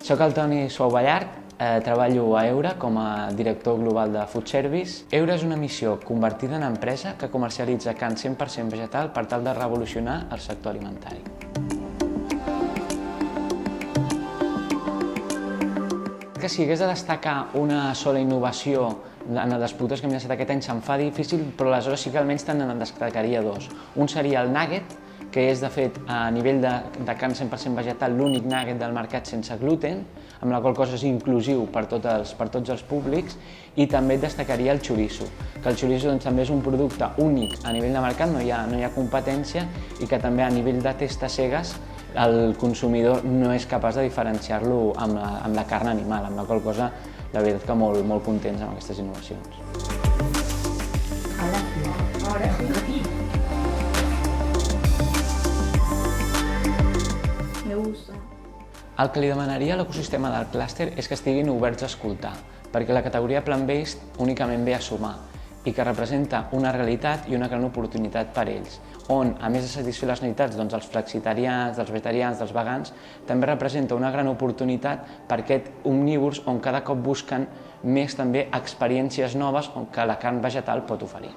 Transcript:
Soc el Toni Suau Ballart, treballo a Eura com a director global de Food Service. Eura és una missió convertida en empresa que comercialitza carn 100% vegetal per tal de revolucionar el sector alimentari. Que si hagués de destacar una sola innovació en els productes que hem llançat aquest any se'm fa difícil, però aleshores sí que almenys te'n destacaria dos. Un seria el nugget, que és de fet a nivell de carn 100% vegetal l'únic nugget del mercat sense gluten, amb la qual cosa és inclusiu per tots els públics, i també destacaria el chorizo, que el chorizo també és un producte únic a nivell de mercat, no hi ha competència, i que també a nivell de test a cegues el consumidor no és capaç de diferenciar-lo amb la carn animal, amb la qual cosa la veritat que molt contents amb aquestes innovacions. El que li demanaria a l'ecosistema del clúster és que estiguin oberts a escoltar, perquè la categoria plant-based únicament ve a sumar i que representa una realitat i una gran oportunitat per a ells, on, a més de satisfer les necessitats dels flexitarians, dels vegetarians, dels vegans, també representa una gran oportunitat per aquests omnívors on cada cop busquen més també experiències noves que la carn vegetal pot oferir.